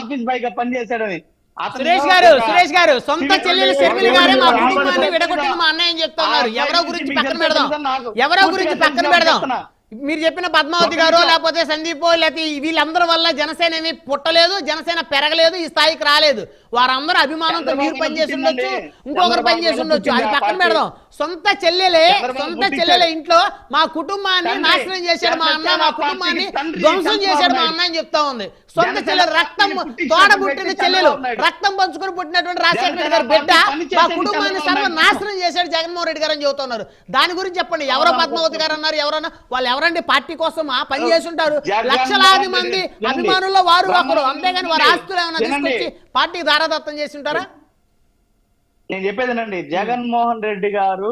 Office boy గా పనిచేశాడని. సురేష్ గారు సొంత చెల్లెలు షర్మిల గారే మా కుటుంబాన్ని విడగొట్టిన మా అన్నయ్య చెప్తున్నారు. ఎవరో గురించి పక్కన పెడదాం. మీరు చెప్పిన పద్మావతి గారు లేకపోతే సందీప్ లేకపోతే వీళ్ళందరి వల్ల జనసేన ఏమి పుట్టలేదు, జనసేన పెరగలేదు, ఈ స్థాయికి రాలేదు. వారందరూ అభిమానంతో మీరు పనిచేసి ఉండొచ్చు, ఇంకొకరు పనిచేసి ఉండొచ్చు, అది పక్కన పెడదాం. సొంత చెల్లెలే ఇంట్లో మా కుటుంబాన్ని నాశనం చేశాడు మా అన్న, మా కుటుంబాన్ని ధ్వంసం చేశాడు మా అన్న అని చెప్తా ఉంది. సొంత చెల్లెలు, రక్తం తోడ పుట్టిన చెల్లెలు, రక్తం పంచుకొని పుట్టినటువంటి రాజశేఖర రెడ్డి గారు బిడ్డ మా కుటుంబాన్ని సర్వనాశనం చేశాడు జగన్మోహన్ రెడ్డి గారు అని చెబుతున్నారు. దాని గురించి చెప్పండి. ఎవరో పద్మావతి గారు అన్నారు, ఎవరన్నా వాళ్ళు ఎవరండి పార్టీ కోసం పని చేసి ఉంటారు. లక్షలాది మంది అభిమానుల్లో వారు ఒకరు, అంతేగాని వారి ఆస్తులు ఏమైనా తీసుకొచ్చి పార్టీకి దారాదత్తం చేసి ఉంటారా? నేను చెప్పేదేనండి, జగన్మోహన్ రెడ్డి గారు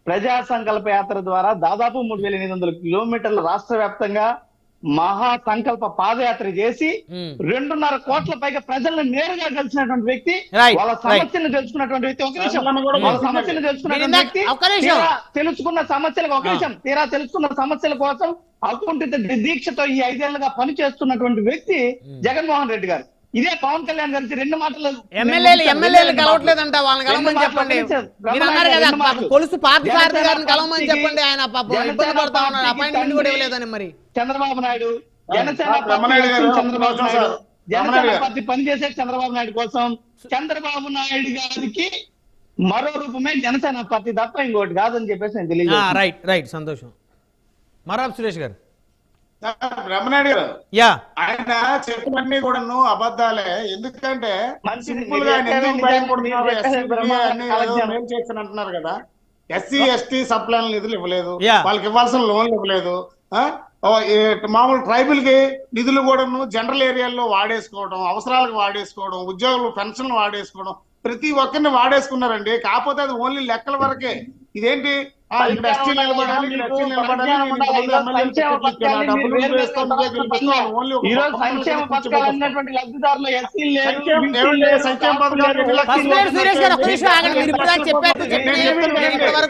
ప్రజా సంకల్ప యాత్ర ద్వారా దాదాపు 3800 కిలోమీటర్లు రాష్ట్ర వ్యాప్తంగా మహా సంకల్ప పాదయాత్ర చేసి 2.5 కోట్ల పైగా ప్రజలను నేరుగా కలిసినటువంటి వ్యక్తి, వాళ్ళ సమస్యలను తెలుసుకున్నటువంటి వ్యక్తి. ఒక నిమిషం, వాళ్ళ సమస్యలను తెలుసుకున్నటువంటి వ్యక్తి, తెలుసుకున్న సమస్యలకు ఒక నిమిషం తీరా తెలుసుకున్న సమస్యల కోసం అకుంఠిత దీక్షతో ఈ 5 ఏళ్లుగా పనిచేస్తున్నటువంటి వ్యక్తి జగన్మోహన్ రెడ్డి గారు. ఇదే పవన్ కళ్యాణ్ గారికి 2 మాటలు ఎమ్మెల్యేలు కలవట్లేదంట, వాళ్ళని కలవమని చెప్పండి. మీరు అన్నారు కదా పొలుసు పార్థసారథి గారిని కలవమని చెప్పండి, ఆయన ఇబ్బంది పడతా ఉన్నాడు, అపాయింట్మెంట్ కూడా ఇవ్వలేదని. మరి చంద్రబాబు నాయుడు జనసేన పార్టీ పనిచేసే చంద్రబాబు నాయుడు కోసం, చంద్రబాబు నాయుడు గారికి మరో రూపమే జనసేన పార్టీ తప్ప ఇంకోటి కాదని చెప్పేసి నేను తెలియదు. రైట్ సంతోషం. మరాబ్ సురేష్ గారు. బ్రహ్మనాయుడు గారు ఆయన చెప్పినన్ని కూడా అబద్ధాలే. ఎందుకంటే సింపుల్ గా ఎందుకు భయపడుతున్నారు, ఏం చేస్తాను అంటున్నారు కదా. ఎస్సీ ఎస్టీ సబ్ ప్లాన్ నిధులు ఇవ్వలేదు, వాళ్ళకి ఇవ్వాల్సిన లోన్లు ఇవ్వలేదు. మామూలు ట్రైబల్ కి నిధులు కూడాను జనరల్ ఏరియాల్లో వాడేసుకోవడం, అవసరాలకు వాడేసుకోవడం, ఉద్యోగులు పెన్షన్లు వాడేసుకోవడం, ప్రతి ఒక్కరిని వాడేసుకున్నారండి. కాకపోతే అది ఓన్లీ లెక్కల వరకే. ఇదేంటి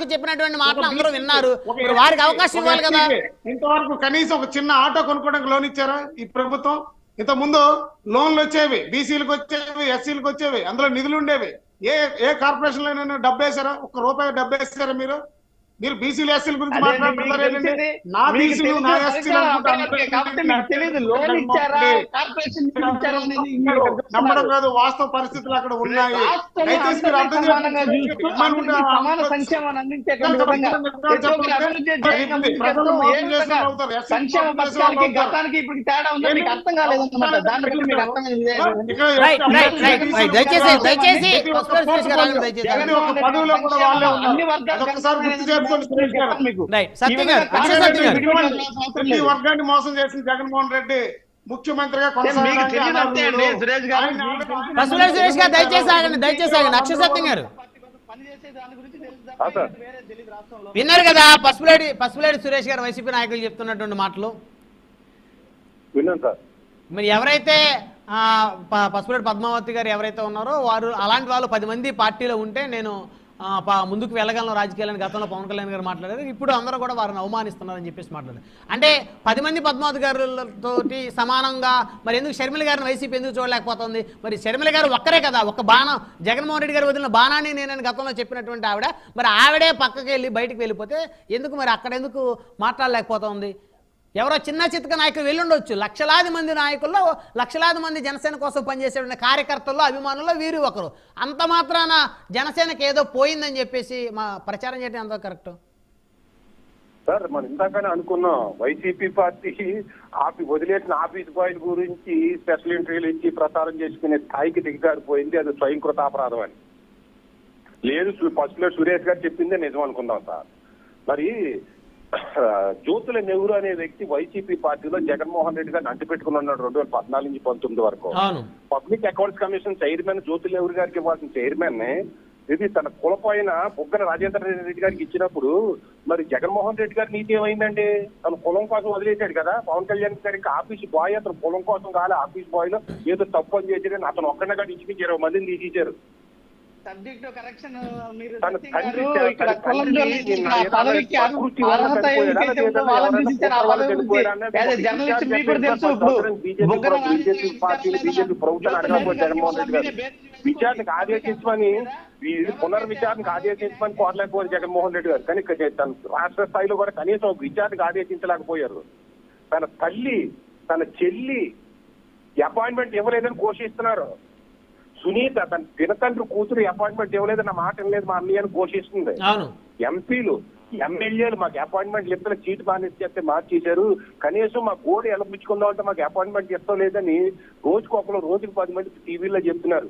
చెప్పినటువంటి మాటలు అందరూ విన్నారు, వారికి అవకాశం ఇవ్వాలి కదా. ఇంతవరకు కనీసం ఒక చిన్న ఆటో కొనుక్కోవడానికి లోన్ ఇచ్చారా ఈ ప్రభుత్వం? ఇంత ముందు లోన్లు వచ్చేవి, బీసీలకు వచ్చేవి, ఎస్సీలకు వచ్చేవి, అందులో నిధులు ఉండేవి. ఏ కార్పొరేషన్ లో డబ్బు వేసారా? ₹1 డబ్బు వేసారా? మీరు బీసీలు ఎస్సీల గురించి మాట్లాడుతున్నారు. నా బీసీలు నా ఎస్సీలు నమ్మడం కాదు, వాస్తవ పరిస్థితులు అక్కడ ఉన్నాయి. పదవిలో కూడా వాళ్ళే ఉన్నారు. ఒకసారి గుర్తు చేసుకోండి. ప్రతి వర్గాన్ని మోసం చేసిన జగన్మోహన్ రెడ్డి ముఖ్యమంత్రిగా విన్నారు కదా పసుపులేడి సురేష్ గారు వైసీపీ నాయకులు చెప్తున్నటువంటి మాటలు. మరి ఎవరైతే పసుపులేడి పద్మావతి గారు ఎవరైతే ఉన్నారో వారు అలాంటి వాళ్ళు 10 మంది పార్టీలో ఉంటే నేను ముందుకు వెళ్ళగలను రాజకీయాలని గతంలో పవన్ కళ్యాణ్ గారు మాట్లాడారు. ఇప్పుడు అందరూ కూడా వారిని అవమానిస్తున్నారని చెప్పేసి మాట్లాడారు. అంటే 10 మంది పద్మావతి గారితోటి సమానంగా మరి ఎందుకు షర్మిల గారిని వైసీపీ ఎందుకు చూడలేకపోతుంది? మరి షర్మిల గారు ఒక్కరే కదా, ఒక బాణం జగన్మోహన్ రెడ్డి గారు వదిలిన బాణాన్ని నేనని గతంలో చెప్పినటువంటి ఆవిడ, మరి ఆవిడే పక్కకి వెళ్ళి బయటకు వెళ్ళిపోతే ఎందుకు మరి అక్కడ ఎందుకు మాట్లాడలేకపోతుంది? ఎవరో చిన్న చితక నాయకులు వెళ్ళుండొచ్చు, లక్షలాది మంది నాయకుల్లో లక్షలాది మంది జనసేన కోసం పనిచేసే కార్యకర్తల్లో అభిమానుల్లో వీరు ఒకరు. అంత మాత్రాన జనసేనకి ఏదో పోయిందని చెప్పేసి మా ప్రచారం చేయడం ఎంతో కరెక్ట్ సార్. మనం ఇందాకనే అనుకున్నాం, వైసీపీ పార్టీ వదిలేసిన ఆఫీస్ బాయ్ల గురించి స్పెషల్ ఇంటర్వ్యూలు ఇచ్చి ప్రచారం చేసుకునే స్థాయికి దిగజారిపోయింది. అది స్వయంకృత అపరాధం అని. లేదు, ఫస్ట్లో సురేష్ గారు చెప్పిందే నిజం అనుకుందాం సార్. మరి జ్యోతుల నెహ్రూ అనే వ్యక్తి వైసీపీ పార్టీలో జగన్మోహన్ రెడ్డి గారిని అంటిపెట్టుకుని ఉన్నాడు 2014 నుంచి 2019 వరకు. Public accounts commission chairman Jyothula Nehru గారికి ఇవ్వాల్సిన చైర్మన్ ఇది తన కులపోయిన బుగ్గన రాజేంద్ర రెడ్డి గారికి ఇచ్చినప్పుడు మరి జగన్మోహన్ రెడ్డి గారి నీతి ఏమైందండి? తన కులం కోసం వదిలేశాడు కదా. పవన్ కళ్యాణ్ గారికి ఆఫీస్ బాయ్, అతను కులం కోసం కాలే, ఆఫీస్ బాయ్ లో ఏదో తప్పు అని చేశాడని అతను ఒక్కడనే కానీ ఇంచుమించి 20 మందిని తీసేశారు. సబ్జెక్ట్ కరెక్షన్ మీరు తన తండ్రి ఇక్కడ కులం జోలించి ఆ పదవికి అర్హత ఏమిటైతే ఉందో వాళ్ళని తీసిచ్చారు. ఆ పదవి గురించి జర్నలిస్ట్ మీకు కూడా తెలుసు. ఇప్పుడు బుగ్గన బీజేపీ పార్టీని బీజేపీ ప్రభుత్వాన్ని అడగకపోతే జగన్మోహన్ రెడ్డి గారు విచారణకు ఆదేశించమని పునర్విచారణకు ఆదేశించమని కోరలేకపోయారు జగన్మోహన్ రెడ్డి గారు. కానీ తన రాష్ట్ర స్థాయిలో కూడా కనీసం ఒక విచారణకు ఆదేశించలేకపోయారు. తన తల్లి తన చెల్లి అపాయింట్మెంట్ ఇవ్వలేదని ఘోషిస్తున్నారు. సునీత తన పినతండ్రి కూతురు అపాయింట్మెంట్ ఇవ్వలేదు, నా మాట వినలేదు మా అన్నయ్య అని ఘోషిస్తుంది. ఎంపీలు ఎమ్మెల్యేలు మాకు అపాయింట్మెంట్ ఇస్తే చీటు బానిస చేస్తే మార్చేశారు, కనీసం మా కోడి ఎలపించుకుందాం అంటే మాకు అపాయింట్మెంట్ ఇస్తాం లేదని రోజుకు 10 మంది టీవీలో చెప్తున్నారు.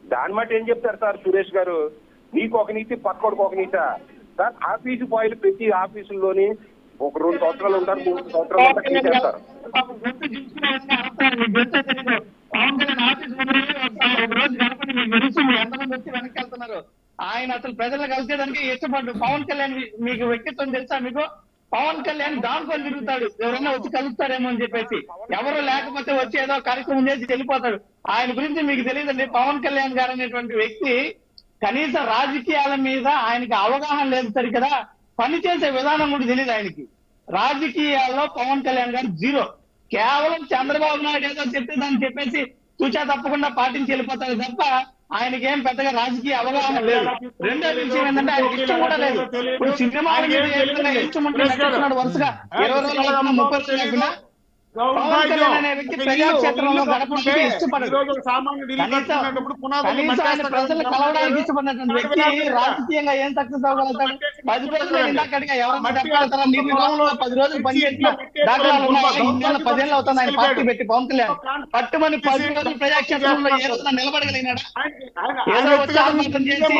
దాని మాట ఏం చెప్తారు సార్ సురేష్ గారు? నీకు ఒక నీతి పక్కోడికి ఒక నీత సార్. ఆఫీసు బాయ్లు ప్రతి ఆఫీసుల్లోని ఒక 2 సంవత్సరాలు ఉంటారు, 3 సంవత్సరాలు ఉంటారు, తీసేస్తారు. ఆయన అసలు ప్రజలు కలిసేదానికి ఇష్టపడ్డు. పవన్ కళ్యాణ్ మీకు వ్యక్తిత్వం తెలుసా? మీకు పవన్ కళ్యాణ్ దాంట్లో తిరుగుతాడు, ఎవరైనా వచ్చి కలుస్తారేమో అని చెప్పేసి. ఎవరు లేకపోతే వచ్చి ఏదో కార్యక్రమం చేసి వెళ్ళిపోతాడు. ఆయన గురించి మీకు తెలియదండి. పవన్ కళ్యాణ్ గారు అనేటువంటి వ్యక్తి కనీస రాజకీయాల మీద ఆయనకి అవగాహన లేదు సరికదా, పనిచేసే విధానం కూడా తెలియదు ఆయనకి. రాజకీయాల్లో పవన్ కళ్యాణ్ గారు జీరో. కేవలం చంద్రబాబు నాయుడు ఏదో చెప్తే చెప్పేసి తూచా తప్పకుండా పాటించి వెళ్ళిపోతారు తప్ప ఆయనకేం పెద్దగా రాజకీయ అవగాహన లేదు. రెండో విషయం ఏంటంటే ఆయనకి ఇష్టం కూడా లేదు. ఇప్పుడు సినిమాల మీద ఇష్టం ఉంటే నటిస్తున్నాడు వరుసగా 20 రోజులు 30 రోజులు లేకుండా. పవన్ కళ్యాణ్ అనే వ్యక్తి ప్రజాక్షేత్రంలో గడపడానికి ఇష్టపడదు. కనీసం ఆయన ప్రజలు కలవడానికి ఇష్టపడినటువంటి వ్యక్తి రాజకీయంగా ఏం సక్సెస్ అవ్వగలుగుతాడు? 10 రోజులు ఇందాకటిగా ఎవరైనా చెప్పగలుగుతారా? నీటి గ్రామంలో 10 రోజులు పనిచేసిన దాఖలాలు ఉన్నాయి. 10 ఏళ్ళు అవుతుంది ఆయన పార్టీ పెట్టి. పవన్ కళ్యాణ్ పట్టుమని 10 రోజులు ప్రజాక్షేత్రంలో ఏ రోజున నిలబడగలిగినాడా? ఏదో వచ్చి ఆత్మహత్యం చేసి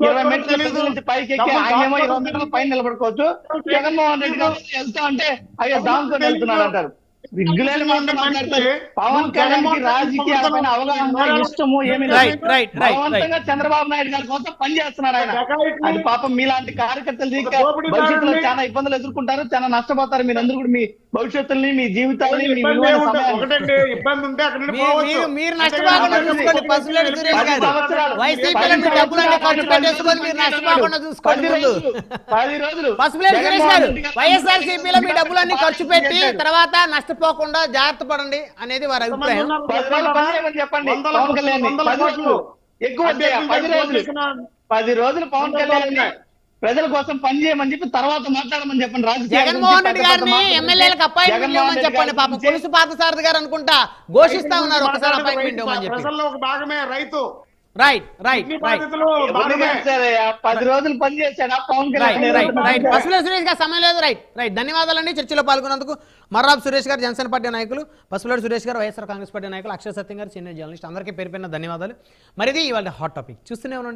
20 మెట్ల నుంచి పైకి ఎక్కి ఆయనేమో 20 మెట్ల పైన నిలబడుకోవచ్చు. జగన్మోహన్ రెడ్డి గారు వెళ్తా అంటే అయ్యో దాంతో వెళ్తున్నాడు అంటారు. విగ్గులేని మాట్లాడతారు. పవన్ కళ్యాణ్ కి రాజకీయాలపైన అవగాహన ఇష్టము ఏమీ లేదు. బలవంతంగా చంద్రబాబు నాయుడు గారి కోసం పనిచేస్తున్నాడు ఆయన. అది పాపం మీలాంటి కార్యకర్తలు భవిష్యత్తులో చాలా ఇబ్బందులు ఎదుర్కొంటారు, చాలా నష్టపోతారు. మీరందరూ కూడా మీ భవిష్యత్తుల్ని, మీ జీవితాలని, మీ విలువైన సమయాన్ని మీరు నష్టపోకుండా చూసుకోండి. పసుపులేటి సురేష్ గారు వైసీపీలను డబ్బులన్నీ ఖర్చు పెట్టేసుకొని మీరు నష్టపోకుండా చూసుకోండి. 10 రోజులు పసుపులేటి సురేష్ గారు వైఎస్ఆర్సీపీలో మీ డబ్బులన్నీ ఖర్చు పెట్టి తర్వాత నష్టపోకుండా జాగ్రత్త పడండి అనేది వారి అభిప్రాయం. 10 రోజులు పనిచేయమని చెప్పండి పవన్ కళ్యాణ్. 10 రోజులు ఎక్కువ 10 రోజులు పవన్ కళ్యాణ్ ప్రజల కోసం పనిచేయమని చెప్పి తర్వాత మాట్లాడమని చెప్పండి. జగన్మోహన్ రెడ్డి గారిని ఎమ్మెల్యేలకు అపాయింట్మెంట్ ఇవ్వమని చెప్పండి. పాపం కొలుసు పార్థసారథి గారు అనుకుంటా ఘోషిస్తా ఉన్నారు ఒకసారి అపాయింట్మెంట్ ఇవ్వమని చెప్పి. ఒక భాగమే రైతు. రైట్ 10 రోజులు పనిచేశాడు పవన్ కళ్యాణ్. పసుపులేటి సురేష్ గారు సమయం లేదు. రైట్ ధన్యవాదాలండి చర్చలో పాల్గొన్నందుకు. మర్రాబ్ సురేష్ గారు జనసేన పార్టీ నాయకులు, పసుపులేటి సురేష్ గారు వైఎస్ఆర్ కాంగ్రెస్ పార్టీ నాయకులు, అక్షయ సత్యం గారు సీనియర్ జర్నలిస్ట్, అందరికీ పేరు ధన్యవాదాలు. మరిది ఇవాళ హాట్ టాపిక్ చూస్తూనే ఉండండి.